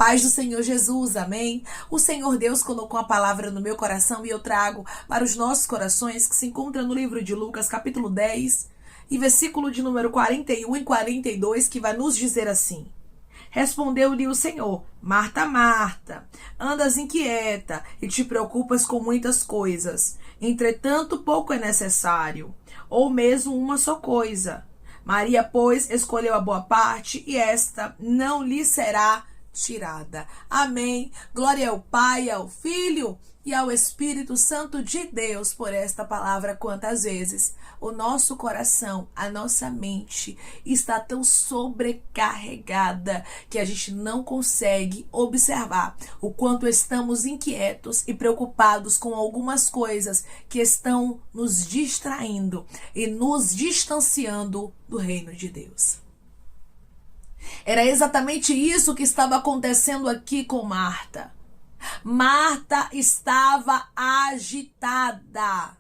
paz do Senhor Jesus, amém? O Senhor Deus colocou a palavra no meu coração e eu trago para os nossos corações, que se encontra no livro de Lucas, capítulo 10, e versículo de número 41 e 42, que vai nos dizer assim: Respondeu-lhe o Senhor: Marta, Marta, andas inquieta e te preocupas com muitas coisas. Entretanto, pouco é necessário, ou mesmo uma só coisa. Maria, pois, escolheu a boa parte, e esta não lhe será tirada. Amém. Glória ao Pai, ao Filho e ao Espírito Santo de Deus por esta palavra. Quantas vezes o nosso coração, a nossa mente está tão sobrecarregada que a gente não consegue observar o quanto estamos inquietos e preocupados com algumas coisas que estão nos distraindo e nos distanciando do reino de Deus. Era exatamente isso que estava acontecendo aqui com Marta. Marta estava agitada.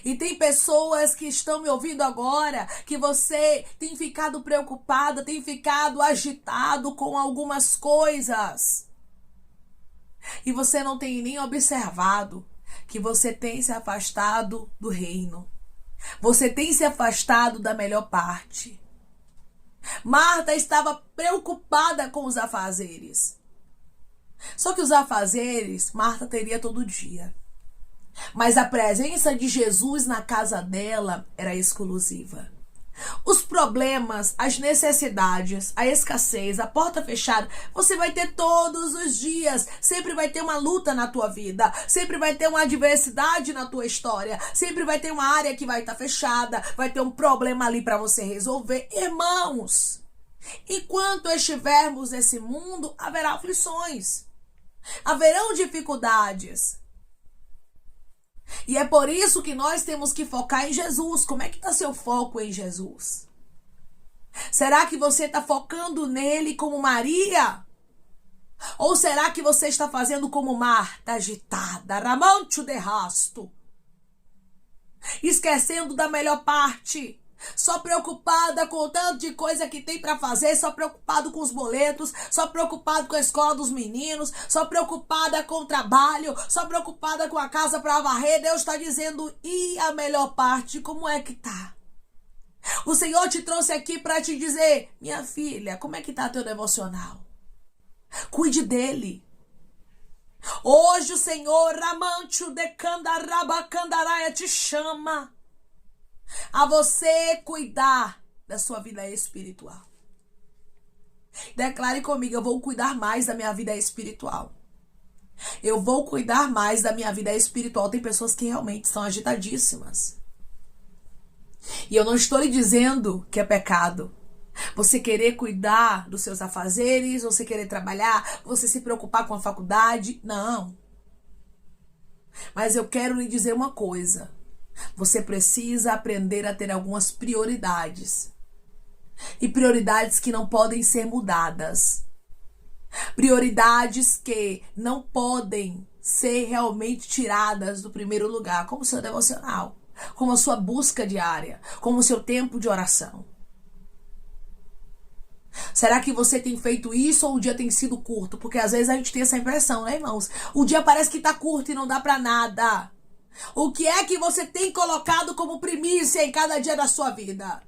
E tem pessoas que estão me ouvindo agora, que você tem ficado preocupada, tem ficado agitado com algumas coisas. E você não tem nem observado que você tem se afastado do reino. Você tem se afastado da melhor parte. Marta estava preocupada com os afazeres. Só que os afazeres Marta teria todo dia. Mas a presença de Jesus na casa dela era exclusiva. Os problemas, as necessidades, a escassez, a porta fechada, você vai ter todos os dias. Sempre vai ter uma luta na tua vida. Sempre vai ter uma adversidade na tua história. Sempre vai ter uma área que vai estar fechada. Vai ter um problema ali para você resolver. Irmãos, enquanto estivermos nesse mundo, haverá aflições. Haverão dificuldades. E é por isso que nós temos que focar em Jesus. Como é que está seu foco em Jesus? Será que você está focando nele como Maria? Ou será que você está fazendo como Marta, agitada, ramancho de rasto, esquecendo da melhor parte? Só preocupada com o tanto de coisa que tem para fazer, só preocupado com os boletos, só preocupado com a escola dos meninos, só preocupada com o trabalho, só preocupada com a casa para varrer. Deus está dizendo: e a melhor parte, como é que tá? O Senhor te trouxe aqui para te dizer: minha filha, como é que tá teu devocional? Cuide dele. Hoje o Senhor, Ramancho de Candarabacandaraia, te chama a você cuidar da sua vida espiritual. Declare comigo: eu vou cuidar mais da minha vida espiritual. Eu vou cuidar mais da minha vida espiritual. Tem pessoas que realmente são agitadíssimas. E eu não estou lhe dizendo que é pecado você querer cuidar dos seus afazeres, você querer trabalhar, você se preocupar com a faculdade. Não. Mas eu quero lhe dizer uma coisa. Você precisa aprender a ter algumas prioridades. E prioridades que não podem ser mudadas. Prioridades que não podem ser realmente tiradas do primeiro lugar, como o seu devocional, como a sua busca diária, como o seu tempo de oração. Será que você tem feito isso ou o dia tem sido curto? Porque às vezes a gente tem essa impressão, né, irmãos? O dia parece que tá curto e não dá pra nada. O que é que você tem colocado como primícia em cada dia da sua vida?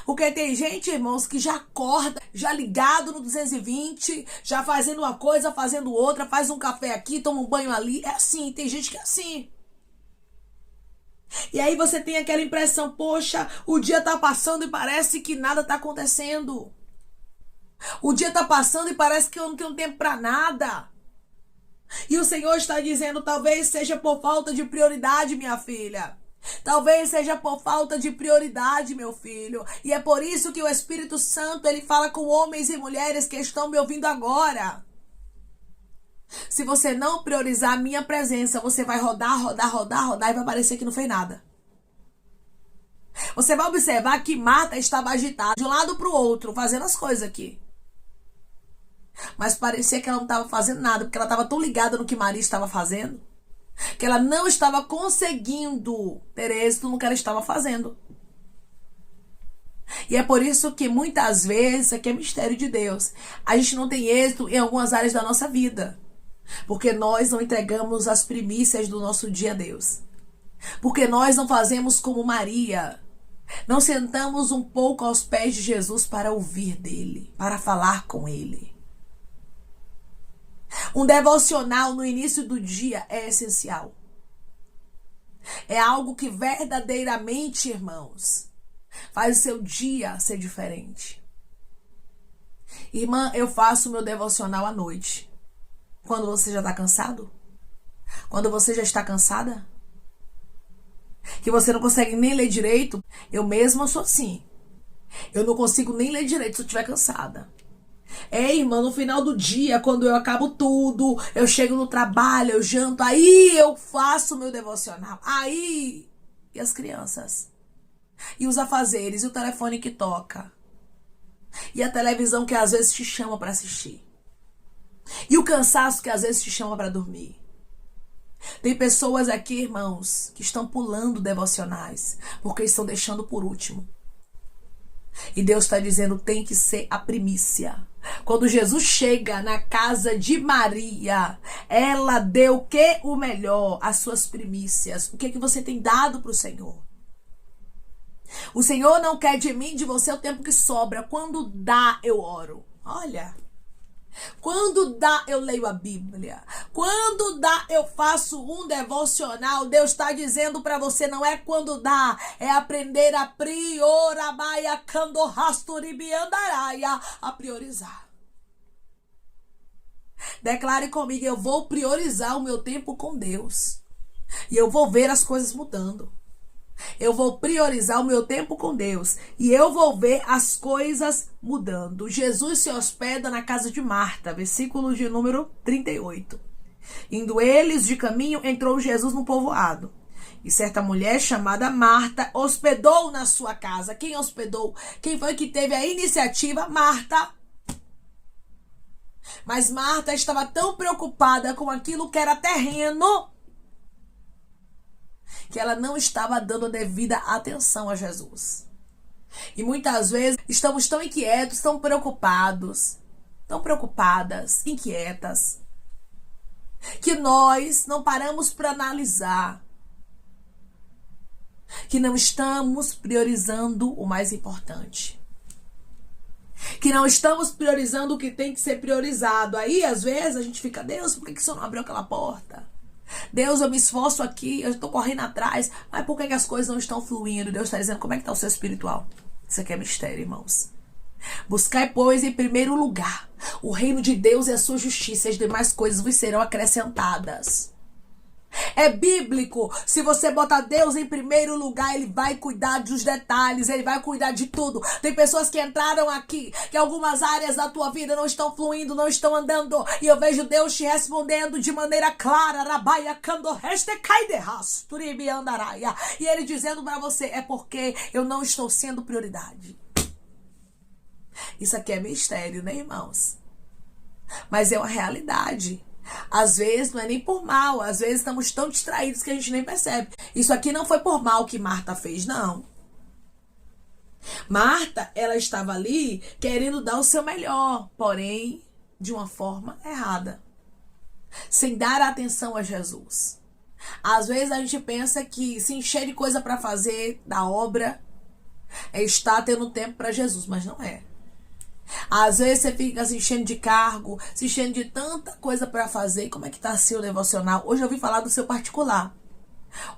Porque tem gente, irmãos, que já acorda, já ligado no 220, já fazendo uma coisa, fazendo outra, faz um café aqui, toma um banho ali. É assim, tem gente que é assim. E aí você tem aquela impressão: poxa, o dia tá passando e parece que nada tá acontecendo. O dia tá passando e parece que eu não tenho tempo pra nada. E o Senhor está dizendo: talvez seja por falta de prioridade, minha filha. Talvez seja por falta de prioridade, meu filho. E é por isso que o Espírito Santo, ele fala com homens e mulheres que estão me ouvindo agora. Se você não priorizar a minha presença, você vai rodar e vai parecer que não fez nada. Você vai observar que Marta estava agitada de um lado para o outro, fazendo as coisas aqui. Mas parecia que ela não estava fazendo nada, porque ela estava tão ligada no que Maria estava fazendo, que ela não estava conseguindo ter êxito no que ela estava fazendo. E é por isso que muitas vezes, isso aqui é mistério de Deus, a gente não tem êxito em algumas áreas da nossa vida. Porque nós não entregamos as primícias do nosso dia a Deus. Porque nós não fazemos como Maria. Não sentamos um pouco aos pés de Jesus para ouvir dele, para falar com ele. Um devocional no início do dia é essencial. É algo que verdadeiramente, irmãos, faz o seu dia ser diferente. Irmã, eu faço meu devocional à noite. Quando você já está cansado? Quando você já está cansada? Que você não consegue nem ler direito? Eu mesma sou assim. Eu não consigo nem ler direito se eu estiver cansada. Irmã, no final do dia, quando eu acabo tudo, eu chego no trabalho, eu janto, aí eu faço o meu devocional. Aí, e as crianças? E os afazeres, e o telefone que toca? E a televisão que às vezes te chama para assistir? E o cansaço que às vezes te chama para dormir? Tem pessoas aqui, irmãos, que estão pulando devocionais, porque estão deixando por último. E Deus está dizendo, tem que ser a primícia. Quando Jesus chega na casa de Maria, ela deu o que? O melhor, as suas primícias. O que é que você tem dado para o Senhor? O Senhor não quer de mim, de você, o tempo que sobra. Quando dá, eu oro. Olha. Quando dá, eu leio a Bíblia. Quando dá, eu faço um devocional. Deus está dizendo para você, não é quando dá, é aprender a priorizar. Declare comigo, eu vou priorizar o meu tempo com Deus. E eu vou ver as coisas mudando. Eu vou priorizar o meu tempo com Deus. E eu vou ver as coisas mudando. Jesus se hospeda na casa de Marta. Versículo de número 38. Indo eles de caminho, entrou Jesus no povoado. E certa mulher chamada Marta hospedou na sua casa. Quem hospedou? Quem foi que teve a iniciativa? Marta. Mas Marta estava tão preocupada com aquilo que era terreno, que ela não estava dando a devida atenção a Jesus. E muitas vezes estamos tão inquietos, tão preocupadas, inquietas, que nós não paramos para analisar, que não estamos priorizando o mais importante, que não estamos priorizando o que tem que ser priorizado. Aí, às vezes, a gente fica, Deus, por que o Senhor não abriu aquela porta? Deus, eu me esforço aqui, eu estou correndo atrás, mas por que as coisas não estão fluindo? Deus está dizendo, como é que está o seu espiritual? Isso aqui é mistério, irmãos. Buscai, pois, em primeiro lugar o reino de Deus e a sua justiça, e as demais coisas vos serão acrescentadas. É bíblico. Se você botar Deus em primeiro lugar, Ele vai cuidar dos detalhes, Ele vai cuidar de tudo. Tem pessoas que entraram aqui, que algumas áreas da tua vida não estão fluindo, não estão andando, e eu vejo Deus te respondendo de maneira clara. E Ele dizendo para você, é porque eu não estou sendo prioridade. Isso aqui é mistério, né, irmãos? Mas é uma realidade. Às vezes não é nem por mal, às vezes estamos tão distraídos que a gente nem percebe. Isso aqui não foi por mal que Marta fez, não. Marta, ela estava ali querendo dar o seu melhor, porém de uma forma errada, sem dar atenção a Jesus. Às vezes a gente pensa que se encher de coisa para fazer da obra é estar tendo tempo para Jesus, mas não é. Às vezes você fica se enchendo de cargo, se enchendo de tanta coisa para fazer. E como é que tá seu devocional? Hoje eu vim falar do seu particular.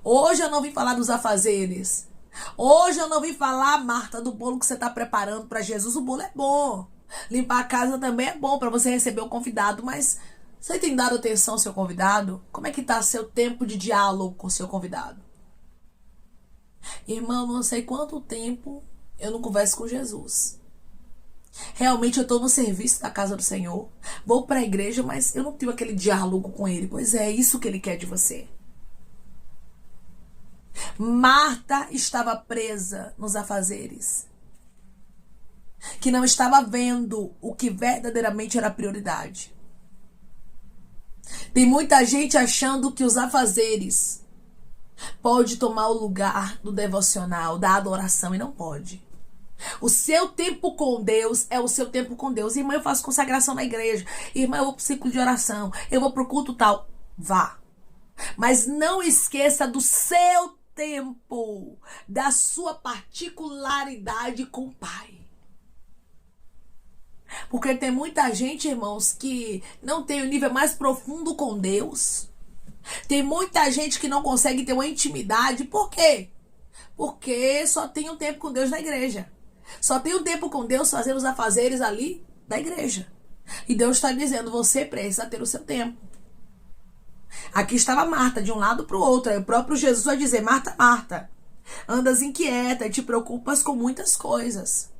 Hoje eu não vim falar dos afazeres. Hoje eu não vim falar, Marta, do bolo que você tá preparando para Jesus. O bolo é bom. Limpar a casa também é bom para você receber o convidado. Mas você tem dado atenção ao seu convidado? Como é que tá seu tempo de diálogo com o seu convidado? Irmão, não sei quanto tempo eu não converso com Jesus. Realmente eu estou no serviço da casa do Senhor. Vou para a igreja, mas eu não tenho aquele diálogo com Ele. Pois é isso que Ele quer de você. Marta estava presa nos afazeres, que não estava vendo o que verdadeiramente era prioridade. Tem muita gente achando que os afazeres pode tomar o lugar do devocional, da adoração, e não pode. O seu tempo com Deus é o seu tempo com Deus. Irmã, eu faço consagração na igreja. Irmã, eu vou pro ciclo de oração. Eu vou pro culto tal. Vá. Mas não esqueça do seu tempo, da sua particularidade com o Pai. Porque tem muita gente, irmãos, que não tem o nível mais profundo com Deus. Tem muita gente que não consegue ter uma intimidade. Por quê? Porque só tem um tempo com Deus na igreja. Só tem um tempo com Deus fazendo os afazeres ali da igreja. E Deus está dizendo, você precisa ter o seu tempo. Aqui estava Marta, de um lado para o outro. Aí o próprio Jesus vai dizer, Marta, Marta, andas inquieta e te preocupas com muitas coisas.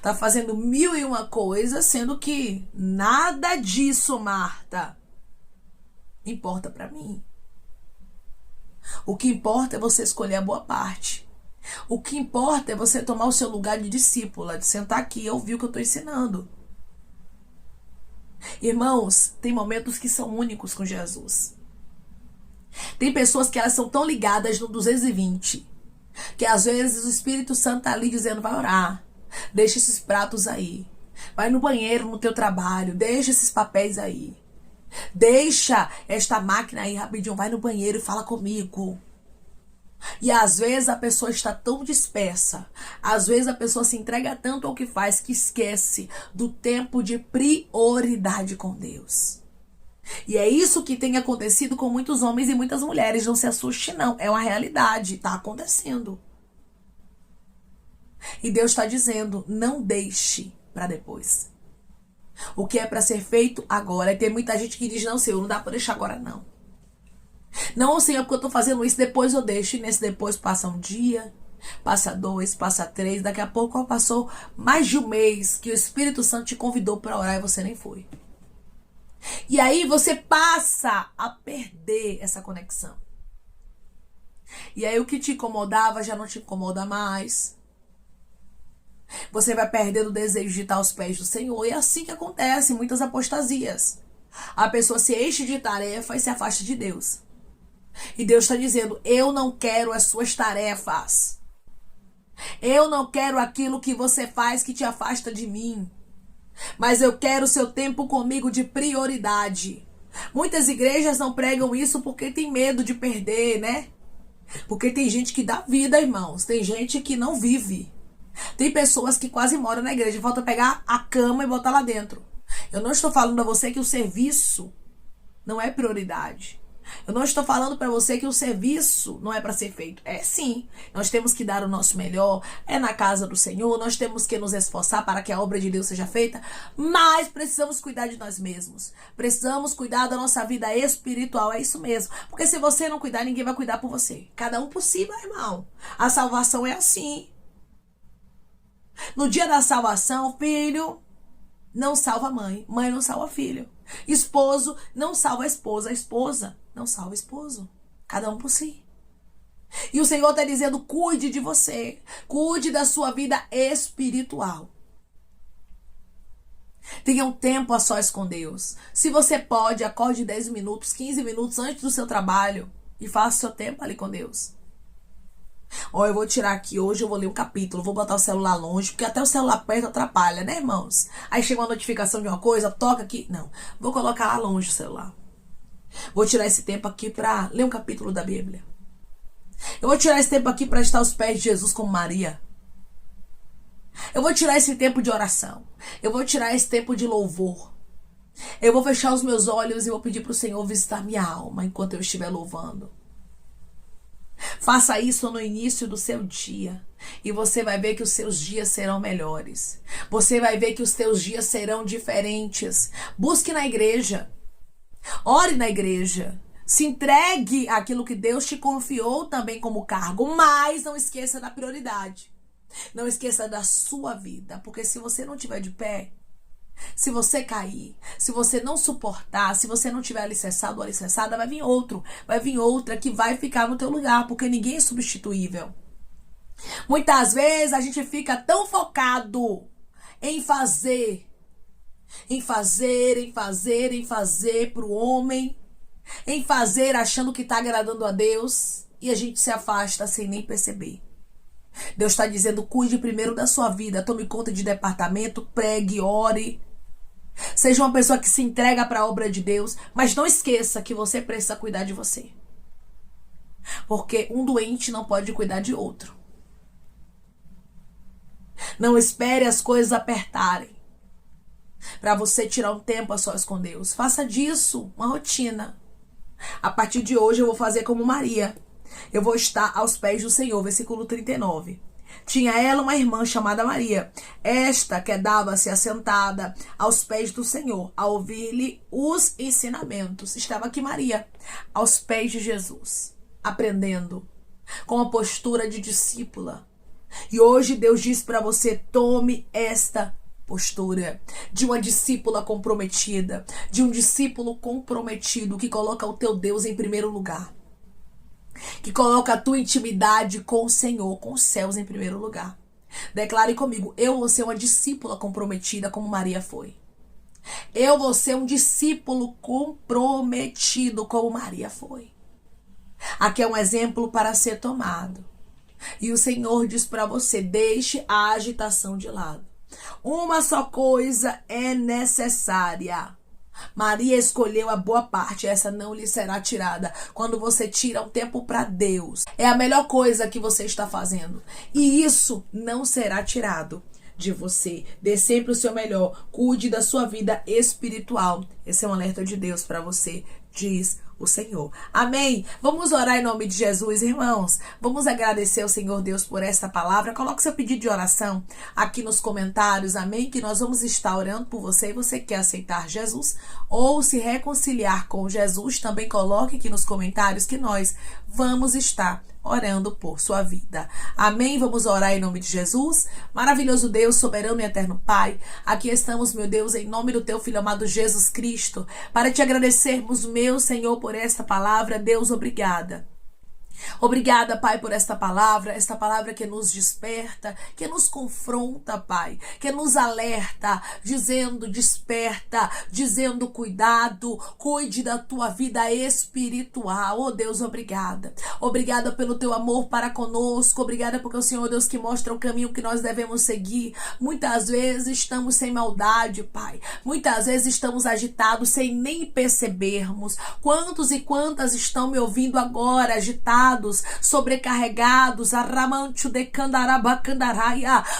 Tá fazendo 1001 coisas, sendo que nada disso, Marta, importa para mim. O que importa é você escolher a boa parte. O que importa é você tomar o seu lugar de discípula, de sentar aqui e ouvir o que eu estou ensinando. Irmãos, tem momentos que são únicos com Jesus. Tem pessoas que elas são tão ligadas no 220, que às vezes o Espírito Santo está ali dizendo, vai orar, deixa esses pratos aí, vai no banheiro no teu trabalho, deixa esses papéis aí, deixa esta máquina aí rapidinho, vai no banheiro e fala comigo. E às vezes a pessoa está tão dispersa, às vezes a pessoa se entrega tanto ao que faz que esquece do tempo de prioridade com Deus. E é isso que tem acontecido com muitos homens e muitas mulheres. Não se assuste não, é uma realidade, está acontecendo. E Deus está dizendo, não deixe para depois. O que é para ser feito agora. E tem muita gente que diz, não, Senhor, não dá para deixar agora não. Não, Senhor, porque eu estou fazendo isso, depois eu deixo. E nesse depois passa um dia, passa 2, passa 3. Daqui a pouco passou mais de um mês que o Espírito Santo te convidou para orar e você nem foi. E aí você passa a perder essa conexão. E aí o que te incomodava já não te incomoda mais. Você vai perdendo o desejo de estar aos pés do Senhor. E é assim que acontece, muitas apostasias. A pessoa se enche de tarefa e se afasta de Deus. E Deus está dizendo, eu não quero as suas tarefas. Eu não quero aquilo que você faz que te afasta de mim. Mas eu quero o seu tempo comigo de prioridade. Muitas igrejas não pregam isso porque tem medo de perder, né? Porque tem gente que dá vida, irmãos. Tem gente que não vive. Tem pessoas que quase moram na igreja. Falta pegar a cama e botar lá dentro. Eu não estou falando a você que o serviço não é prioridade. Eu não estou falando para você que o serviço não é para ser feito. É sim, nós temos que dar o nosso melhor, é na casa do Senhor, nós temos que nos esforçar para que a obra de Deus seja feita, mas precisamos cuidar de nós mesmos. Precisamos cuidar da nossa vida espiritual, é isso mesmo. Porque se você não cuidar, ninguém vai cuidar por você. Cada um por si, meu irmão. A salvação é assim. No dia da salvação, filho não salva mãe, mãe não salva filho. Esposo não salva a esposa não salva esposo. Cada um por si. E o Senhor está dizendo, cuide de você. Cuide da sua vida espiritual. Tenha um tempo a sós com Deus. Se você pode, acorde 10 minutos, 15 minutos antes do seu trabalho e faça o seu tempo ali com Deus. Ó, eu vou tirar aqui, hoje eu vou ler um capítulo, vou botar o celular longe, porque até o celular perto atrapalha, né, irmãos? Aí chega uma notificação de uma coisa, toca aqui. Não, vou colocar lá longe o celular. Vou tirar esse tempo aqui para ler um capítulo da Bíblia. Eu vou tirar esse tempo aqui para estar aos pés de Jesus como Maria. Eu vou tirar esse tempo de oração. Eu vou tirar esse tempo de louvor. Eu vou fechar os meus olhos e vou pedir para o Senhor visitar minha alma enquanto eu estiver louvando. Faça isso no início do seu dia e você vai ver que os seus dias serão melhores. Você vai ver que os seus dias serão diferentes. Busque na igreja. Ore na igreja. Se entregue àquilo que Deus te confiou também como cargo, mas não esqueça da prioridade. Não esqueça da sua vida, porque se você não estiver de pé, se você cair, se você não suportar, se você não tiver alicerçado ou alicerçada, vai vir outro, vai vir outra que vai ficar no teu lugar, porque ninguém é substituível. Muitas vezes a gente fica tão focado em fazer pro homem, em fazer achando que está agradando a Deus, e a gente se afasta sem nem perceber. Deus está dizendo, cuide primeiro da sua vida, tome conta de departamento, pregue, ore. Seja uma pessoa que se entrega para a obra de Deus, mas não esqueça que você precisa cuidar de você. Porque um doente não pode cuidar de outro. Não espere as coisas apertarem para você tirar um tempo a sós com Deus. Faça disso uma rotina. A partir de hoje eu vou fazer como Maria. Eu vou estar aos pés do Senhor. Versículo 39. Tinha ela uma irmã chamada Maria. Esta quedava-se assentada aos pés do Senhor, a ouvir-lhe os ensinamentos. Estava aqui Maria, aos pés de Jesus, aprendendo, com a postura de discípula. E hoje Deus diz para você, tome esta postura de uma discípula comprometida, de um discípulo comprometido que coloca o teu Deus em primeiro lugar, que coloca a tua intimidade com o Senhor, com os céus em primeiro lugar. Declare comigo, eu vou ser uma discípula comprometida como Maria foi. Eu vou ser um discípulo comprometido como Maria foi. Aqui é um exemplo para ser tomado. E o Senhor diz para você, deixe a agitação de lado. Uma só coisa é necessária. Maria escolheu a boa parte, essa não lhe será tirada. Quando você tira um tempo para Deus, é a melhor coisa que você está fazendo. E isso não será tirado de você. Dê sempre o seu melhor. Cuide da sua vida espiritual. Esse é um alerta de Deus para você, diz o Senhor. Amém? Vamos orar em nome de Jesus, irmãos. Vamos agradecer ao Senhor Deus por esta palavra. Coloque seu pedido de oração aqui nos comentários, amém? Que nós vamos estar orando por você e você quer aceitar Jesus ou se reconciliar com Jesus, também coloque aqui nos comentários que nós vamos estar orando por sua vida. Amém? Vamos orar em nome de Jesus. Maravilhoso Deus, soberano e eterno Pai, aqui estamos, meu Deus, em nome do teu Filho amado Jesus Cristo, para te agradecermos, meu Senhor, por esta palavra. Deus, obrigada. Obrigada, Pai, por esta palavra que nos desperta, que nos confronta, Pai, que nos alerta, dizendo desperta, dizendo cuidado, cuide da tua vida espiritual. Oh Deus, obrigada. Obrigada pelo teu amor para conosco, obrigada porque o Senhor Deus que mostra o caminho que nós devemos seguir. Muitas vezes estamos sem maldade, Pai, muitas vezes estamos agitados sem nem percebermos. Quantos e quantas estão me ouvindo agora, agitados, sobrecarregados,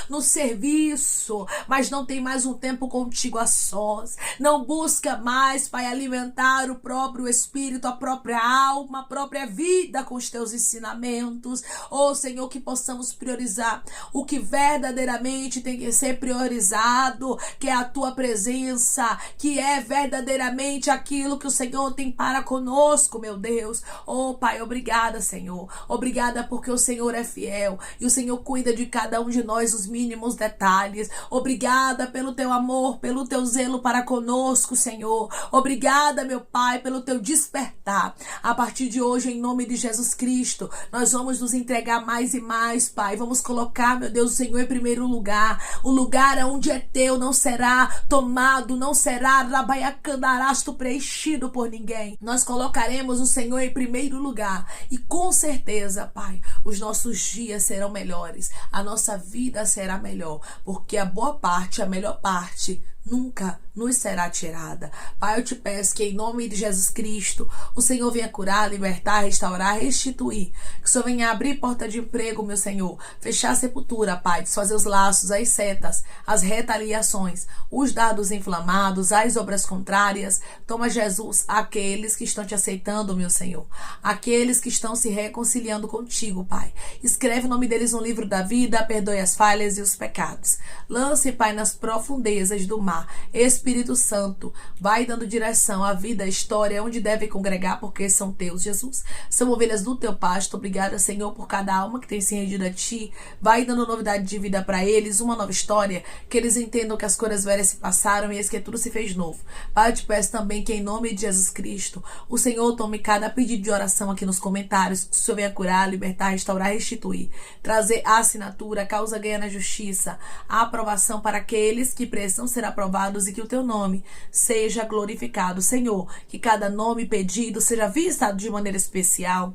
no serviço, mas não tem mais um tempo contigo a sós, não busca mais, Pai, alimentar o próprio espírito, a própria alma, a própria vida com os teus ensinamentos. Oh Senhor, que possamos priorizar o que verdadeiramente tem que ser priorizado, que é a tua presença, que é verdadeiramente aquilo que o Senhor tem para conosco, meu Deus. Oh Pai, obrigada, Senhor. Obrigada porque o Senhor é fiel e o Senhor cuida de cada um de nós os mínimos detalhes. Obrigada pelo teu amor, pelo teu zelo para conosco, Senhor. Obrigada, meu Pai, pelo teu despertar. A partir de hoje, em nome de Jesus Cristo, nós vamos nos entregar mais e mais, Pai. Vamos colocar, meu Deus, o Senhor em primeiro lugar. O lugar onde é teu não será tomado, não será rabaiacandarasto preenchido por ninguém. Nós colocaremos o Senhor em primeiro lugar e com certeza, Pai, os nossos dias serão melhores, a nossa vida será melhor, porque a boa parte, a melhor parte, nunca nos será tirada. Pai, eu te peço que em nome de Jesus Cristo, o Senhor venha curar, libertar, restaurar, restituir. Que o Senhor venha abrir porta de emprego, meu Senhor. Fechar a sepultura, Pai. Desfazer os laços, as setas, as retaliações, os dados inflamados, as obras contrárias. Toma, Jesus, aqueles que estão te aceitando, meu Senhor. Aqueles que estão se reconciliando contigo, Pai. Escreve o nome deles no livro da vida, perdoe as falhas e os pecados. Lance, Pai, nas profundezas do mar. Espírito Santo, vai dando direção à vida, à história, onde devem congregar, porque são teus, Jesus. São ovelhas do teu pasto. Obrigada, Senhor, por cada alma que tem se rendido a ti. Vai dando novidade de vida para eles, uma nova história, que eles entendam que as coisas velhas se passaram e eis que tudo se fez novo. Pai, eu te peço também que em nome de Jesus Cristo, o Senhor tome cada pedido de oração aqui nos comentários, que o Senhor venha curar, libertar, restaurar, restituir, trazer a assinatura, a causa ganha na justiça, a aprovação para aqueles que precisam ser aprovados e que o teu nome seja glorificado, Senhor, que cada nome pedido seja visitado de maneira especial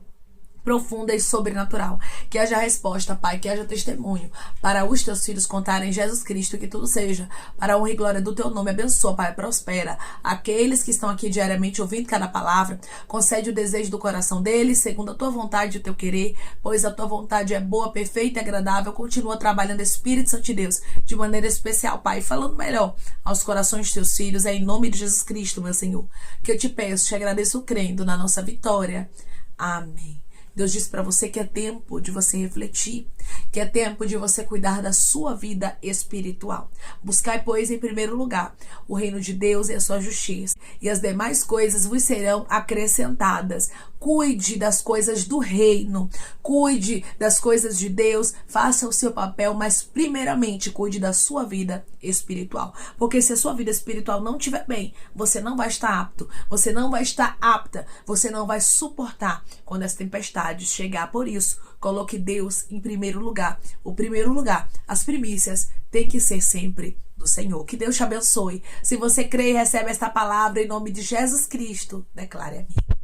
profunda e sobrenatural. Que haja resposta, Pai, que haja testemunho para os teus filhos contarem Jesus Cristo, que tudo seja para a honra e glória do teu nome. Abençoa, Pai, prospera aqueles que estão aqui diariamente ouvindo cada palavra. Concede o desejo do coração deles, segundo a tua vontade e o teu querer, pois a tua vontade é boa, perfeita e agradável. Continua trabalhando, Espírito Santo de Deus, de maneira especial, Pai, falando melhor aos corações dos teus filhos. É em nome de Jesus Cristo, meu Senhor, que eu te peço, te agradeço crendo na nossa vitória. Amém. Deus diz para você que é tempo de você refletir, que é tempo de você cuidar da sua vida espiritual. Buscai, pois, em primeiro lugar o reino de Deus e a sua justiça, e as demais coisas vos serão acrescentadas. Cuide das coisas do reino, cuide das coisas de Deus, faça o seu papel, mas primeiramente cuide da sua vida espiritual. Porque se a sua vida espiritual não estiver bem, você não vai estar apto, você não vai estar apta, você não vai suportar quando as tempestades chegar. Por isso, coloque Deus em primeiro lugar. O primeiro lugar, as primícias, tem que ser sempre do Senhor. Que Deus te abençoe. Se você crê e recebe esta palavra em nome de Jesus Cristo, declare amém.